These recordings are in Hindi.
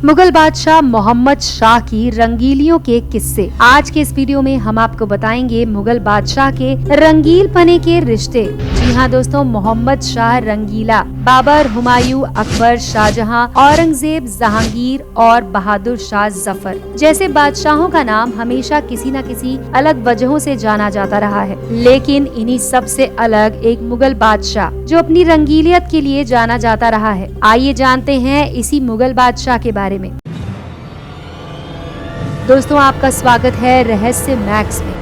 मुगल बादशाह मोहम्मद शाह की रंगीलियों के किस्से। आज के इस वीडियो में हम आपको बताएंगे मुगल बादशाह के रंगील पने के रिश्ते। जी हाँ दोस्तों, मोहम्मद शाह रंगीला बाबर, हुमायूं, अकबर, शाहजहां, औरंगजेब, जहांगीर और बहादुर शाह जफर जैसे बादशाहों का नाम हमेशा किसी न किसी अलग वजहों से जाना जाता रहा है, लेकिन इन्हीं सबसे अलग एक मुगल बादशाह जो अपनी रंगीलियत के लिए जाना जाता रहा है। आइए जानते हैं इसी मुगल बादशाह के बारे में। दोस्तों, आपका स्वागत है रहस्य मैक्स में।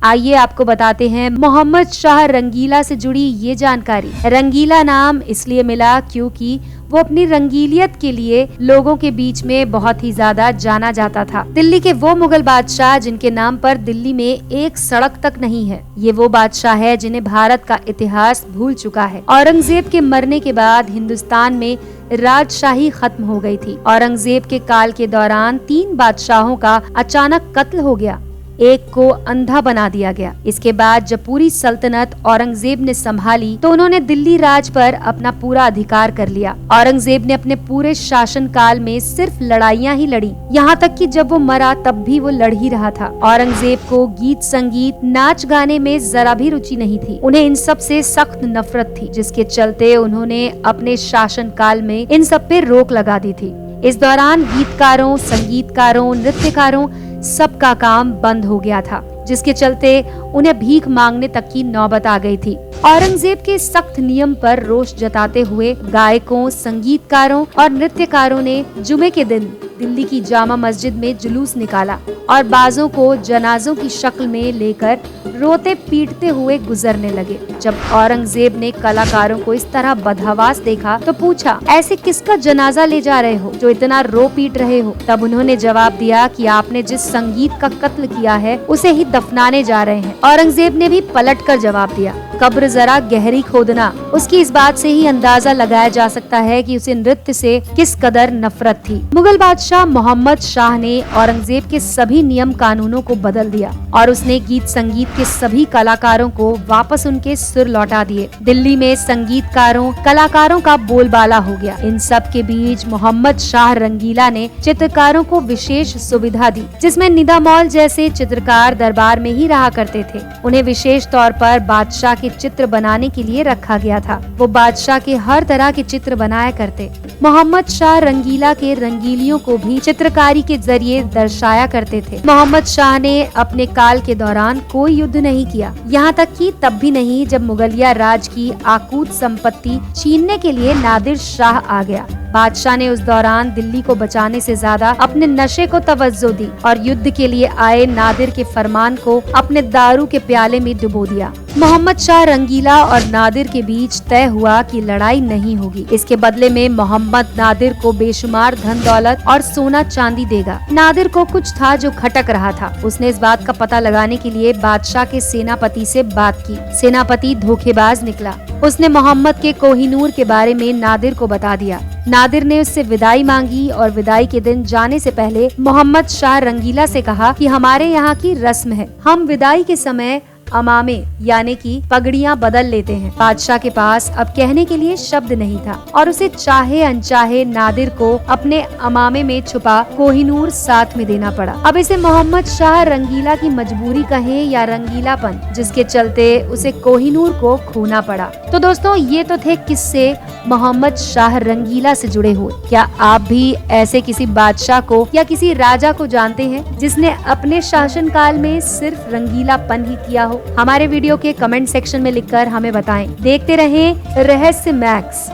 आइए आपको बताते हैं मोहम्मद शाह रंगीला से जुड़ी ये जानकारी। रंगीला नाम इसलिए मिला क्योंकि वो अपनी रंगीलियत के लिए लोगों के बीच में बहुत ही ज्यादा जाना जाता था। दिल्ली के वो मुगल बादशाह जिनके नाम पर दिल्ली में एक सड़क तक नहीं है, ये वो बादशाह है जिन्हें भारत का इतिहास भूल चुका है। औरंगजेब के मरने के बाद हिंदुस्तान में राजशाही खत्म हो गई थी। औरंगजेब के काल के दौरान 3 बादशाहों का अचानक कत्ल हो गया, एक को अंधा बना दिया गया। इसके बाद जब पूरी सल्तनत औरंगजेब ने संभाली तो उन्होंने दिल्ली राज पर अपना पूरा अधिकार कर लिया। औरंगजेब ने अपने पूरे शासन काल में सिर्फ लड़ाइयाँ ही लड़ी, यहाँ तक कि जब वो मरा तब भी वो लड़ ही रहा था। औरंगजेब को गीत संगीत नाच गाने में जरा भी रुचि नहीं थी। उन्हें इन सब से सख्त नफरत थी, जिसके चलते उन्होंने अपने शासन काल में इन सब पे रोक लगा दी थी। इस दौरान गीतकारों, संगीतकारों, नृत्यकारों सबका काम बंद हो गया था, जिसके चलते उन्हें भीख मांगने तक की नौबत आ गई थी। औरंगजेब के सख्त नियम पर रोष जताते हुए गायकों, संगीतकारों और नृत्यकारों ने जुमे के दिन दिल्ली की जामा मस्जिद में जुलूस निकाला और बाजों को जनाजों की शक्ल में लेकर रोते पीटते हुए गुजरने लगे। जब औरंगजेब ने कलाकारों को इस तरह बदहवास देखा तो पूछा, ऐसे किसका जनाजा ले जा रहे हो जो इतना रो पीट रहे हो? तब उन्होंने जवाब दिया कि आपने जिस संगीत का कत्ल किया है उसे ही दफनाने जा रहे हैं। औरंगजेब ने भी पलट कर जवाब दिया, कब्र जरा गहरी खोदना। उसकी इस बात से ही अंदाजा लगाया जा सकता है कि उसे नृत्य से किस कदर नफरत थी। मुगल बादशाह मोहम्मद शाह ने औरंगजेब के सभी नियम कानूनों को बदल दिया और उसने गीत संगीत के सभी कलाकारों को वापस उनके सुर लौटा दिए। दिल्ली में संगीतकारों, कलाकारों का बोलबाला हो गया। इन सब के बीच मोहम्मद शाह रंगीला ने चित्रकारों को विशेष सुविधा दी, जिसमें निदा मौल जैसे चित्रकार दरबार में ही रहा करते थे। उन्हें विशेष तौर पर बादशाह के चित्र बनाने के लिए रखा गया था। वो बादशाह के हर तरह के चित्र बनाया करते। मोहम्मद शाह रंगीला के रंगीलियों को भी चित्रकारी के जरिए दर्शाया करते थे। मोहम्मद शाह ने अपने काल के दौरान कोई युद्ध नहीं किया, यहाँ तक कि तब भी नहीं जब मुगलिया राज की आकूत संपत्ति छीनने के लिए नादिर शाह आ गया। बादशाह ने उस दौरान दिल्ली को बचाने से ज्यादा अपने नशे को तवज्जो दी और युद्ध के लिए आए नादिर के फरमान को अपने दारू के प्याले में डुबो दिया। मोहम्मद शाह रंगीला और नादिर के बीच तय हुआ कि लड़ाई नहीं होगी। इसके बदले में मोहम्मद नादिर को बेशुमार धन दौलत और सोना चांदी देगा। नादिर को कुछ था जो खटक रहा था। उसने इस बात का पता लगाने के लिए बादशाह के सेनापति से बात की। सेनापति धोखेबाज निकला। उसने मोहम्मद के कोहिनूर के बारे में नादिर को बता दिया। नादिर ने उससे विदाई मांगी और विदाई के दिन जाने से पहले मोहम्मद शाह रंगीला से कहा कि हमारे यहाँ की रस्म है, हम विदाई के समय अमामे यानी कि पगड़ियाँ बदल लेते हैं। बादशाह के पास अब कहने के लिए शब्द नहीं था और उसे चाहे अनचाहे नादिर को अपने अमामे में छुपा कोहिनूर साथ में देना पड़ा। अब इसे मोहम्मद शाह रंगीला की मजबूरी कहें या रंगीलापन, जिसके चलते उसे कोहिनूर को खोना पड़ा। तो दोस्तों, ये तो थे किस्से मोहम्मद शाह रंगीला से जुड़े हुए। क्या आप भी ऐसे किसी बादशाह को या किसी राजा को जानते हैं जिसने अपने शासन काल में सिर्फ रंगीलापन ही किया हो? हमारे वीडियो के कमेंट सेक्शन में लिखकर हमें बताएं। देखते रहें रहस्य मैक्स।